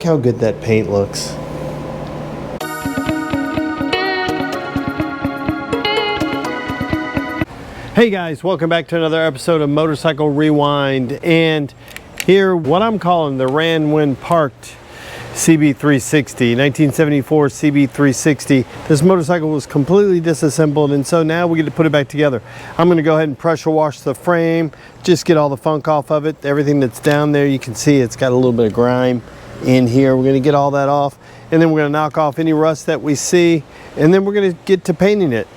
Look how good that paint looks. Hey guys, welcome back to another episode of Motorcycle Rewind, and here what I'm calling the Reassembly parked CB360, 1974 CB360. This motorcycle was completely disassembled, and so now we get to put it back together. I'm going to go ahead and pressure wash the frame, just get all the funk off of it. Everything that's down there, you can see it's got a little bit of grime in here. We're going to get all that off, and then we're going to knock off any rust that we see, and then we're going to get to painting it.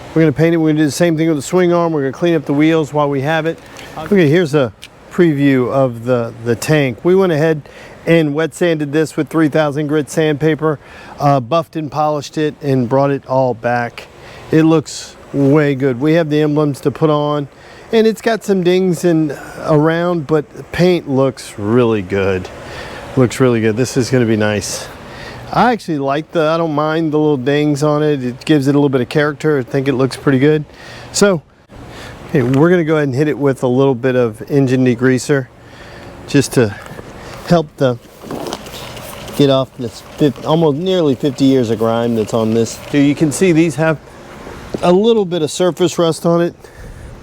We're going to paint it. We're going to do the same thing with the swing arm. We're going to clean up the wheels while we have it. Okay, here's a preview of the tank. We went ahead and wet sanded this with 3000 grit sandpaper, buffed and polished it, and brought it all back. It looks way good. We have the emblems to put on, and it's got some dings and around, but the paint looks really good. Looks really good. This is going to be nice. I actually like I don't mind the little dings on it. It gives it a little bit of character. I think it looks pretty good. So, okay, we're going to go ahead and hit it with a little bit of engine degreaser just to help get off this almost nearly 50 years of grime that's on this. So you can see these have a little bit of surface rust on it.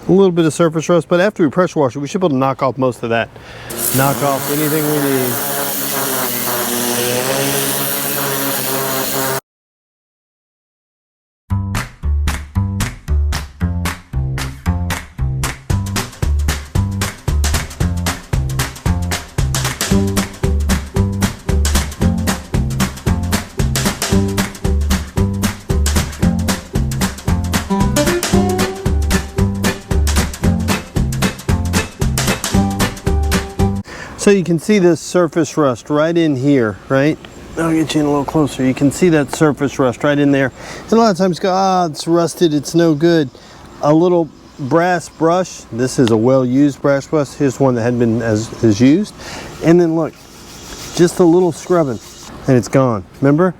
A little bit of surface rust, but after we pressure wash it, we should be able to knock off most of that. Knock off anything we need. So you can see this surface rust right in here, right? I'll get you in a little closer. You can see that surface rust right in there. And a lot of times go, it's rusted, it's no good. A little brass brush. This is a well-used brass brush. Here's one that hadn't been as used. And then look, just a little scrubbing and it's gone. Remember?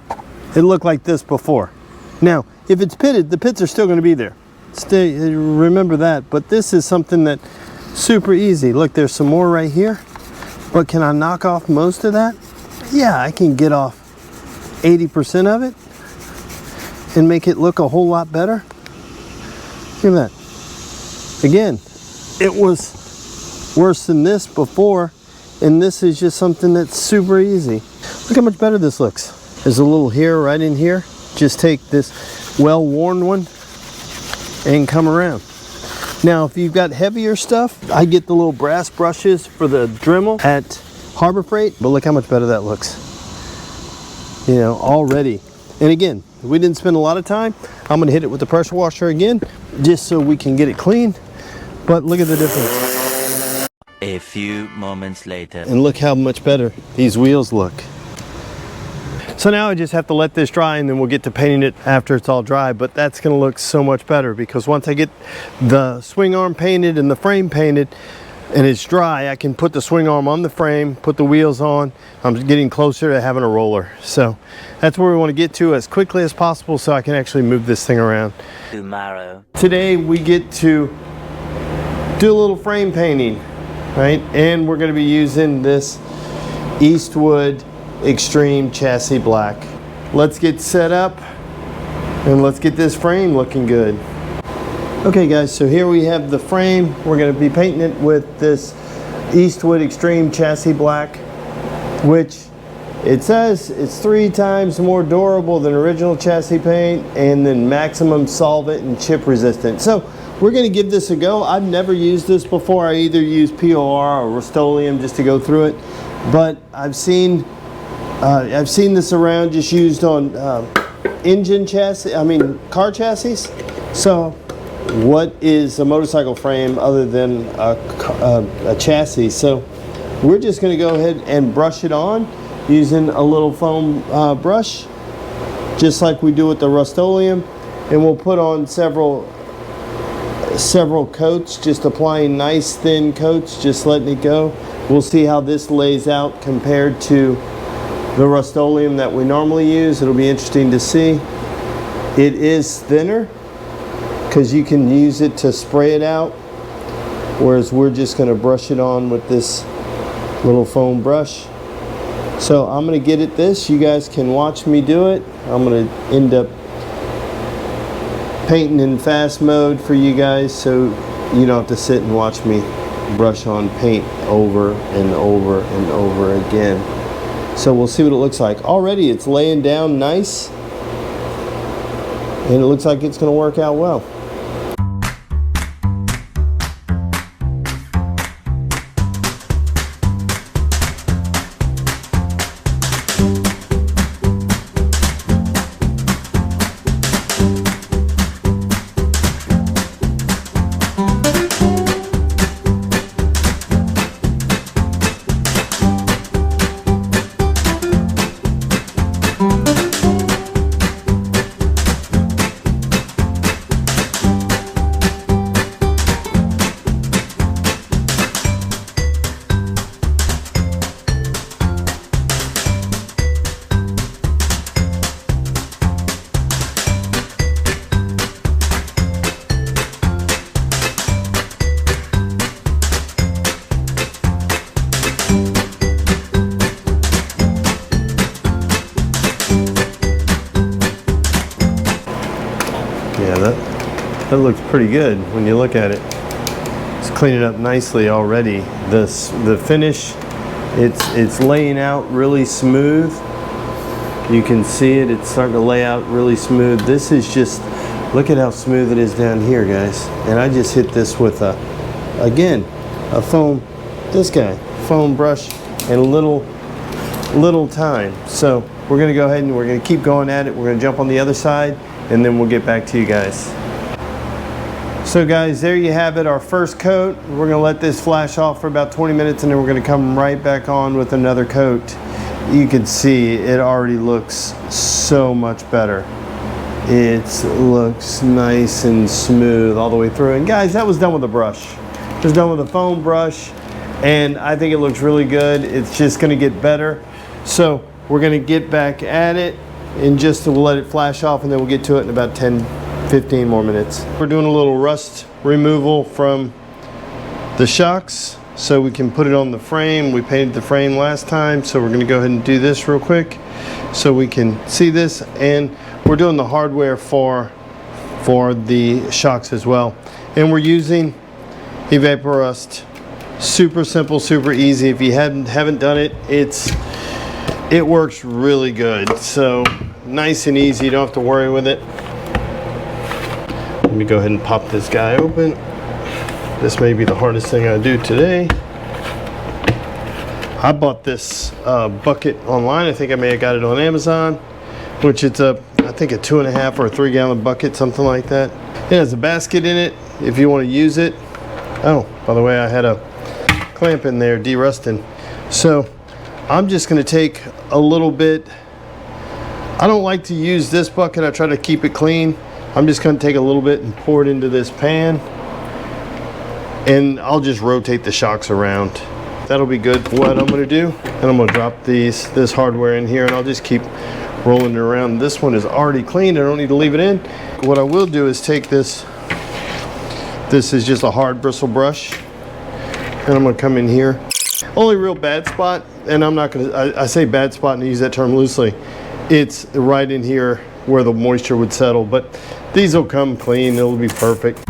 It looked like this before. Now, if it's pitted, the pits are still going to be there. Remember that. But this is something that super easy. Look, there's some more right here. But can I knock off most of that? Yeah, I can get off 80% of it and make it look a whole lot better. Look at that. Again, it was worse than this before, and this is just something that's super easy. Look how much better this looks. There's a little hair right in here. Just take this well-worn one and come around. Now, if you've got heavier stuff, I get the little brass brushes for the Dremel at Harbor Freight, but look how much better that looks, you know, already. And again, we didn't spend a lot of time. I'm going to hit it with the pressure washer again, just so we can get it clean, but look at the difference. A few moments later. And look how much better these wheels look. So now I just have to let this dry, and then we'll get to painting it after it's all dry, but that's going to look so much better because once I get the swing arm painted and the frame painted and it's dry, I can put the swing arm on the frame, put the wheels on. I'm getting closer to having a roller. So that's where we want to get to as quickly as possible so I can actually move this thing around. Tomorrow. Today we get to do a little frame painting, right? And we're going to be using this Eastwood Extreme Chassis Black. Let's get set up and let's get this frame looking good. Okay guys, so here we have the frame. We're going to be painting it with this Eastwood Extreme Chassis Black, which it says it's 3 times more durable than original chassis paint and then maximum solvent and chip resistant. So we're going to give this a go. I've never used this before. I either use POR or Rust-Oleum just to go through it, but I've seen this around just used on car chassis. So what is a motorcycle frame other than a chassis? So we're just going to go ahead and brush it on using a little foam brush, just like we do with the Rust-Oleum, and we'll put on several coats, just applying nice thin coats, just letting it go. We'll see how this lays out compared to the Rust-Oleum that we normally use. It'll be interesting to see. It is thinner because you can use it to spray it out, whereas we're just going to brush it on with this little foam brush, So I'm going to get at this. You guys can watch me do it. I'm going to end up painting in fast mode for you guys, so you don't have to sit and watch me brush on paint over and over and over again. So we'll see what it looks like. Already it's laying down nice, and it looks like it's going to work out well. Yeah, that looks pretty good when you look at it. It's cleaning up nicely already. The finish, it's laying out really smooth. You can see it, it's starting to lay out really smooth. This is just, look at how smooth it is down here, guys. And I just hit this with a foam, foam brush and little time. So we're gonna go ahead and we're gonna keep going at it. We're gonna jump on the other side, and then we'll get back to you guys. So guys, there you have it, our first coat. We're gonna let this flash off for about 20 minutes, and then we're gonna come right back on with another coat. You can see it already looks so much better. It looks nice and smooth all the way through. And guys, that was done with a brush. It was done with a foam brush, and I think it looks really good. It's just gonna get better. So we're gonna get back at it, and just we'll let it flash off, and then we'll get to it in about 10-15 more minutes. We're doing a little rust removal from the shocks so we can put it on the frame. We painted the frame last time, so we're going to go ahead and do this real quick so we can see this. And we're doing the hardware for the shocks as well. And we're using Evaporust. Super simple, super easy. If you haven't done it, it works really good. So nice and easy, you don't have to worry with it. Let me go ahead and pop this guy open. This may be the hardest thing I do today. I bought this bucket online. I think I may have got it on Amazon, which it's I think a 2.5 or 3 gallon bucket, something like that. It has a basket in it if you want to use it. Oh, by the way, I had a clamp in there derusting. So I'm just going to take a little bit. I don't like to use this bucket. I try to keep it clean. I'm just going to take a little bit and pour it into this pan, and I'll just rotate the shocks around. That'll be good for what I'm going to do. And I'm going to drop this hardware in here, and I'll just keep rolling it around. This one is already clean. I don't need to leave it in. What I will do is take this. This is just a hard bristle brush, and I'm going to come in here. Only real bad spot, and I'm not going to, I say bad spot and I use that term loosely. It's right in here where the moisture would settle, but these will come clean. It'll be perfect.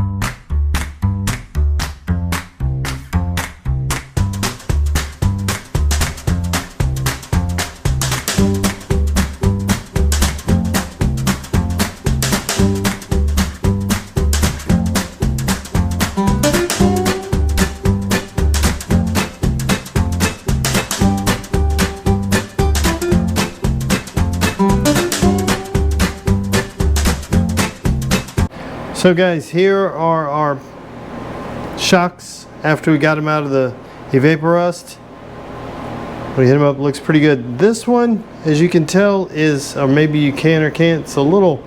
So guys, here are our shocks after we got them out of the Evaporust. We hit them up, looks pretty good. This one, as you can tell, is, or maybe you can or can't, it's a little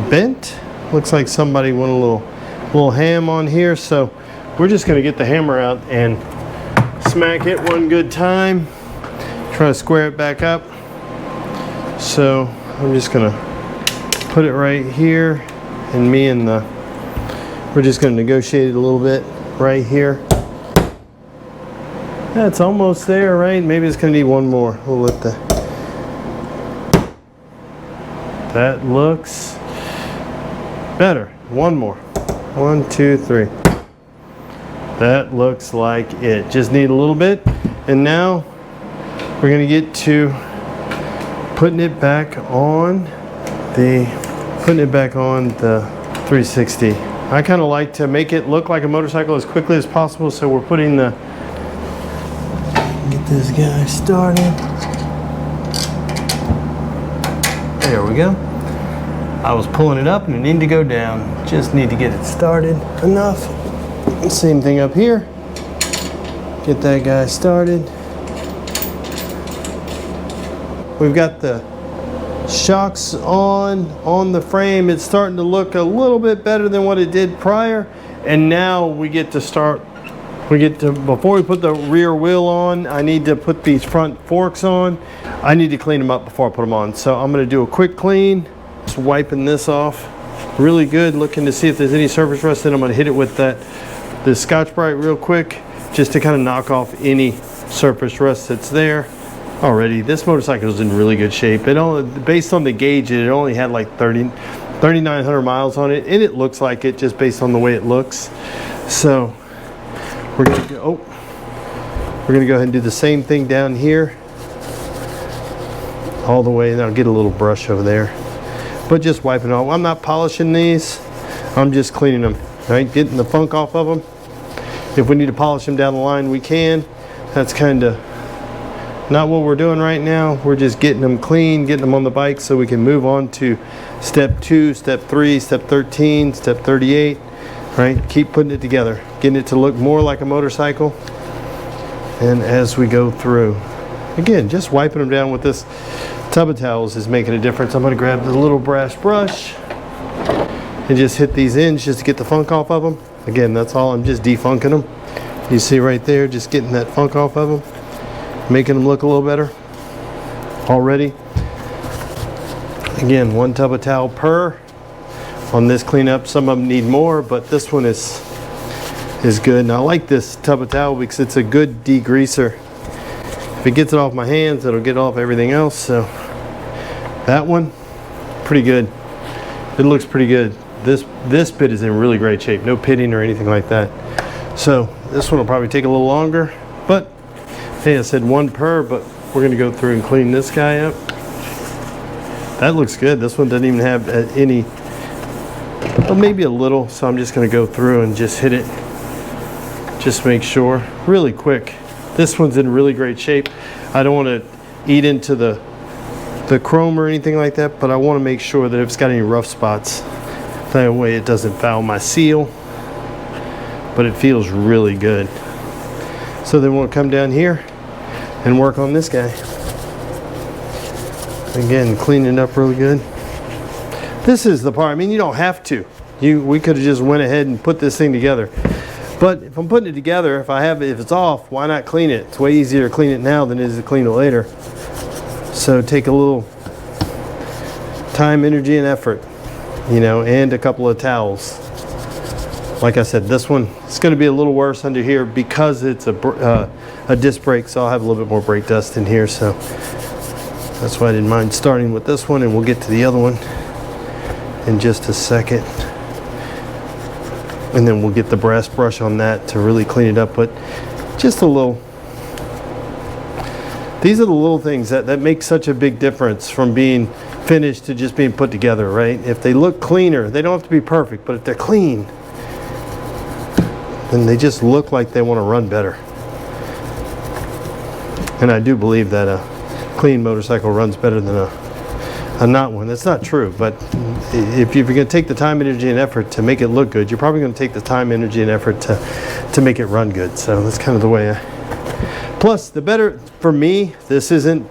bent. Looks like somebody went a little ham on here, so we're just gonna get the hammer out and smack it one good time. Try to square it back up. So I'm just gonna put it right here. And we're just going to negotiate it a little bit right here. That's almost there, right? Maybe it's gonna need one more. We'll let that looks better. One more. 1, 2, 3. That looks like it. Just need a little bit. And now we're gonna get to putting it back on the 360. I kind of like to make it look like a motorcycle as quickly as possible, so we're putting the, get this guy started. There we go. I was pulling it up and it needed to go down. Just need to get it started enough. Same thing up here. Get that guy started. We've got the shocks on the frame. It's starting to look a little bit better than what it did prior. And now we get to start, before we put the rear wheel on, I need to put these front forks on. I need to clean them up before I put them on. So I'm gonna do a quick clean. Just wiping this off really good, looking to see if there's any surface rust. Then I'm gonna hit it with the Scotch-Brite real quick, just to kind of knock off any surface rust that's there already. This motorcycle is in really good shape. It only, based on the gauge, it only had like 3,900 miles on it, and it looks like it just based on the way it looks. So we're gonna go ahead and do the same thing down here all the way, and I'll get a little brush over there, but just wiping off. I'm not polishing these, I'm just cleaning them, right? Getting the funk off of them. If we need to polish them down the line, we can. That's kind of not what we're doing right now. We're just getting them clean, getting them on the bike so we can move on to step 2, step 3, step 13, step 38, right? Keep putting it together, getting it to look more like a motorcycle. And as we go through, again, just wiping them down with this tub of towels is making a difference. I'm gonna grab the little brass brush and just hit these ends just to get the funk off of them. Again, that's all, I'm just defunking them. You see right there, just getting that funk off of them, making them look a little better already. Again, 1 tub of towel per on this cleanup. Some of them need more, but this one is good. And I like this tub of towel because it's a good degreaser. If it gets it off my hands, it'll get off everything else. So that one, pretty good. It looks pretty good. This bit is in really great shape. No pitting or anything like that. So this one will probably take a little longer, but hey, I said 1 per, but we're gonna go through and clean this guy up. That looks good. This one doesn't even have any, well, maybe a little, so I'm just gonna go through and just hit it. Just make sure, really quick. This one's in really great shape. I don't wanna eat into the chrome or anything like that, but I wanna make sure that if it's got any rough spots, that way it doesn't foul my seal, but it feels really good. So then we'll come down here and work on this guy. Again, cleaning it up really good. This is the part, I mean, you don't have to. We could have just went ahead and put this thing together. But if I'm putting it together, if it's off, why not clean it? It's way easier to clean it now than it is to clean it later. So take a little time, energy, and effort, you know, and a couple of towels. Like I said, this one, it's going to be a little worse under here because it's a disc brake, so I'll have a little bit more brake dust in here. So that's why I didn't mind starting with this one, and we'll get to the other one in just a second. And then we'll get the brass brush on that to really clean it up. But just a little, these are the little things that make such a big difference from being finished to just being put together, right? If they look cleaner, they don't have to be perfect, but if they're clean, then they just look like they want to run better. And I do believe that a clean motorcycle runs better than a not one. That's not true, but if you're going to take the time, energy, and effort to make it look good, you're probably going to take the time, energy, and effort to make it run good. So that's kind of the way plus, the better, for me, this isn't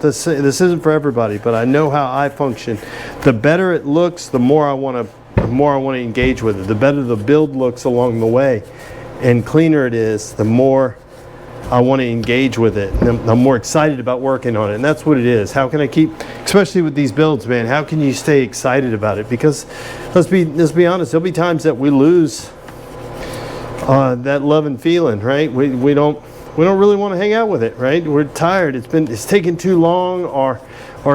for everybody, but I know how I function. The better it looks, the more I want to engage with it. The better the build looks along the way, and cleaner it is, the more I want to engage with it. And I'm more excited about working on it, and that's what it is. How can I keep, especially with these builds, man, how can you stay excited about it? Because let's be honest, there'll be times that we lose that love and feeling, right? We don't, we don't really want to hang out with it, right? We're tired. It's taking too long or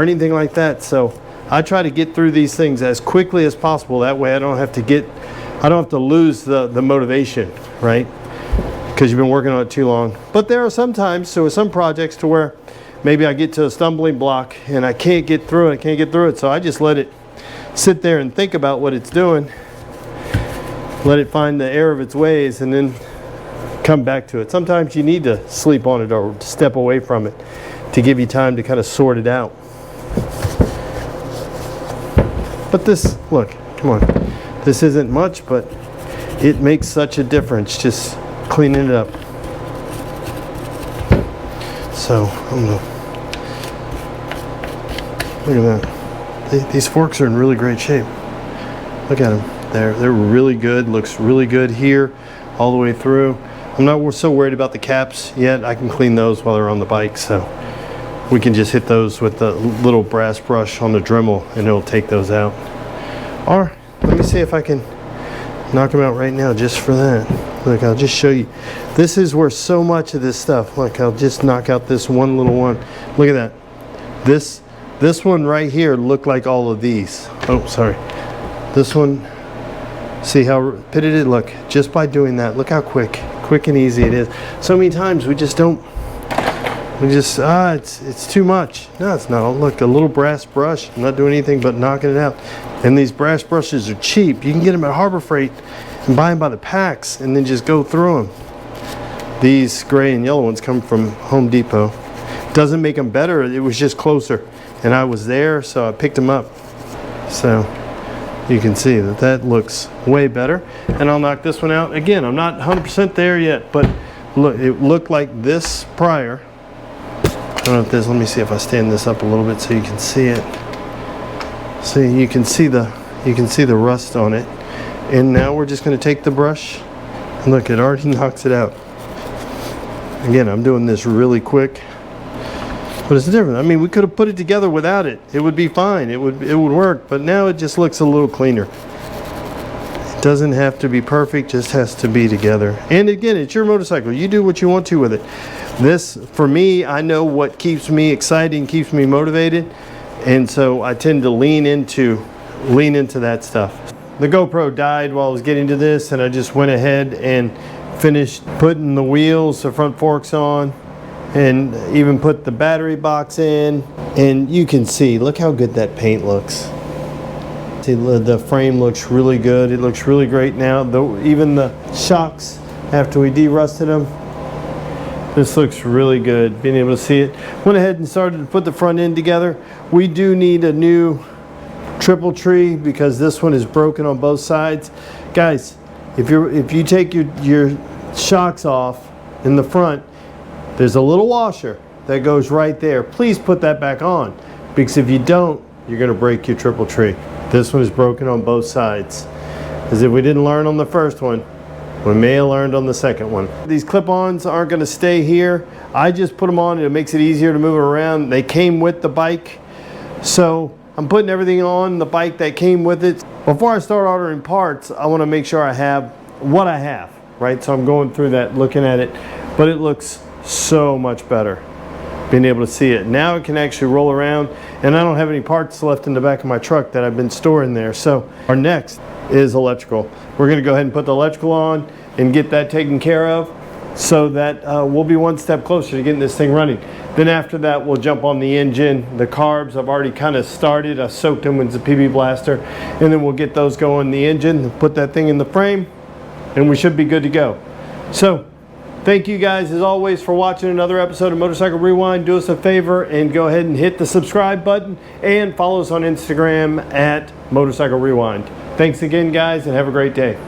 anything like that. So I try to get through these things as quickly as possible. That way I don't have to lose the motivation, right? Because you've been working on it too long. But there are some times, so with some projects, to where maybe I get to a stumbling block and I can't get through it. So I just let it sit there and think about what it's doing. Let it find the error of its ways and then come back to it. Sometimes you need to sleep on it or step away from it to give you time to kind of sort it out. But this, look, come on. This isn't much, but it makes such a difference just cleaning it up. So, look at that. These forks are in really great shape. Look at them. They're really good. Looks really good here all the way through. I'm not so worried about the caps yet. I can clean those while they're on the bike, so we can just hit those with the little brass brush on the Dremel and it'll take those out. Or let me see if I can knock them out right now just for that. Look, I'll just show you. This is where so much of this stuff, look, I'll just knock out this one little one. Look at that. This one right here looked like all of these. Oh, sorry. This one, see how pitted it? Look, just by doing that, look how quick and easy it is. So many times we just it's too much. No, it's not. Look, a little brass brush. I'm not doing anything but knocking it out. And these brass brushes are cheap. You can get them at Harbor Freight and buy them by the packs and then just go through them. These gray and yellow ones come from Home Depot. Doesn't make them better. It was just closer. And I was there, so I picked them up. So you can see that looks way better. And I'll knock this one out. Again, I'm not 100% there yet, but look, it looked like this prior. I don't know if this, let me see if I stand this up a little bit so you can see it. See, you can see the rust on it. And now we're just going to take the brush and look, it already knocks it out. Again, I'm doing this really quick. But it's different. I mean, we could have put it together without it. It would be fine. It would work. But now it just looks a little cleaner. It doesn't have to be perfect. Just has to be together. And again, it's your motorcycle. You do what you want to with it. This, for me, I know what keeps me excited, keeps me motivated, and so I tend to lean into that stuff. The GoPro died while I was getting to this, and I just went ahead and finished putting the wheels, the front forks on, and even put the battery box in. And you can see, look how good that paint looks. See, the frame looks really good. It looks really great now. Even the shocks, after we derusted them, this looks really good. Being able to see it. Went ahead and started to put the front end together. We do need a new triple tree because this one is broken on both sides. Guys, if you take your shocks off in the front, there's a little washer that goes right there. Please put that back on, because if you don't, you're going to break your triple tree. This one is broken on both sides. As if we didn't learn on the first one, we may have learned on the second one. These clip-ons aren't going to stay here. I just put them on and it makes it easier to move around. They came with the bike, so I'm putting everything on the bike that came with it. Before I start ordering parts, I want to make sure I have what I have, right? So I'm going through that, looking at it, but it looks so much better being able to see it. Now it can actually roll around, and I don't have any parts left in the back of my truck that I've been storing there. So our next is electrical. We're going to go ahead and put the electrical on and get that taken care of, so that we'll be one step closer to getting this thing running. Then after that, we'll jump on the engine. The carbs I've already kind of started. I soaked them with the PB Blaster, and then we'll get those going in the engine, put that thing in the frame, and we should be good to go. So thank you guys as always for watching another episode of Motorcycle Rewind. Do us a favor and go ahead and hit the subscribe button and follow us on Instagram at Motorcycle Rewind. Thanks again, guys, and have a great day.